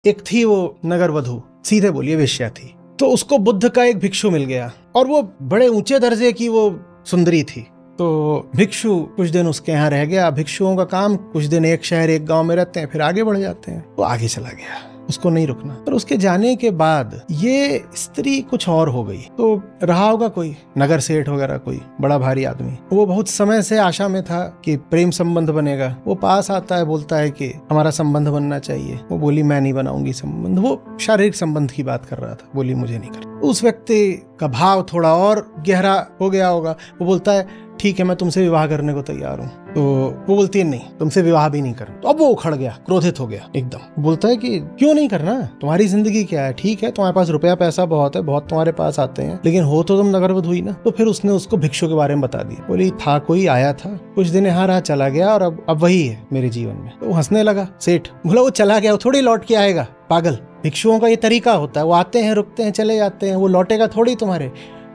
एक थी वो नगर वधु, सीधे बोलिए वेश्या थी। तो उसको बुद्ध का एक भिक्षु मिल गया और वो बड़े ऊंचे दर्जे की वो सुंदरी थी। तो भिक्षु कुछ दिन उसके यहाँ रह गया। भिक्षुओं का काम कुछ दिन एक शहर एक गांव में रहते हैं, फिर आगे बढ़ जाते हैं। वो आगे चला गया, उसको नहीं रुकना। पर उसके जाने के बाद ये स्त्री कुछ और हो गई। तो रहा होगा कोई नगर सेठ वगैरह, कोई बड़ा भारी आदमी। वो बहुत समय से आशा में था कि प्रेम संबंध बनेगा। वो पास आता है, बोलता है कि हमारा संबंध बनना चाहिए। वो बोली मैं नहीं बनाऊंगी संबंध। वो शारीरिक संबंध की बात कर रहा था, बोली मुझे नहीं कर। उस व्यक्ति का भाव थोड़ा और गहरा हो गया होगा। वो बोलता है ठीक है, मैं तुमसे विवाह करने को तैयार हूँ। तो वो बोलती है नहीं, तुमसे विवाह भी नहीं करना। तो अब वो उखड़ गया, क्रोधित हो गया एकदम। बोलता है कि क्यों नहीं करना, तुम्हारी जिंदगी क्या है, ठीक है तुम्हारे पास रुपया पैसा बहुत है, बहुत तुम्हारे पास आते हैं, लेकिन हो तो तुम नगर वधु ही ना। तो फिर उसने उसको भिक्षु के बारे में बता दिया। बोली था कोई आया था, कुछ दिन यहाँ रहा, चला गया और अब वही है मेरे जीवन में। तो हंसने लगा सेठ। बोला वो चला गया, वो थोड़ी लौट के आएगा, पागल। भिक्षुओं का ये तरीका होता है, वो आते हैं रुकते हैं चले जाते हैं, वो लौटेगा थोड़ी तुम्हारे।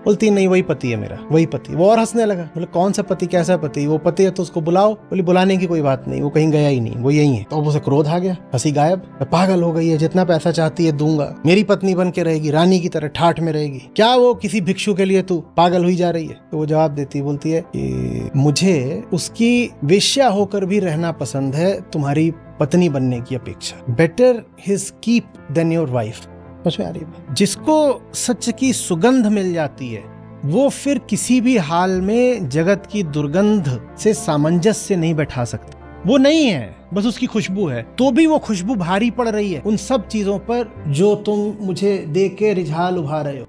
बोलती नहीं वही पति है मेरा, वही पति। वो और हंसने लगा। बोले कौन सा पति, कैसा पति? वो पति है तो उसको बुलाओ। बोली बुलाने की कोई बात नहीं, वो कहीं गया ही नहीं, वो यही है। तो अब उसे क्रोध आ गया, हंसी गायब। पागल हो गई है, जितना पैसा चाहती है दूंगा, मेरी पत्नी बन के रहेगी, रानी की तरह ठाठ में रहेगी, क्या वो किसी भिक्षु के लिए तू पागल हुई जा रही है? तो वो जवाब देती, बोलती है कि मुझे उसकी वेश्या होकर भी रहना पसंद है, तुम्हारी पत्नी बनने की अपेक्षा। Better his keep than your wife. समझ में आ रही है? जिसको सच की सुगंध मिल जाती है वो फिर किसी भी हाल में जगत की दुर्गंध से सामंजस्य नहीं बैठा सकता। वो नहीं है, बस उसकी खुशबू है। तो भी वो खुशबू भारी पड़ रही है उन सब चीजों पर जो तुम मुझे देख के रिझाल उभा रहे हो।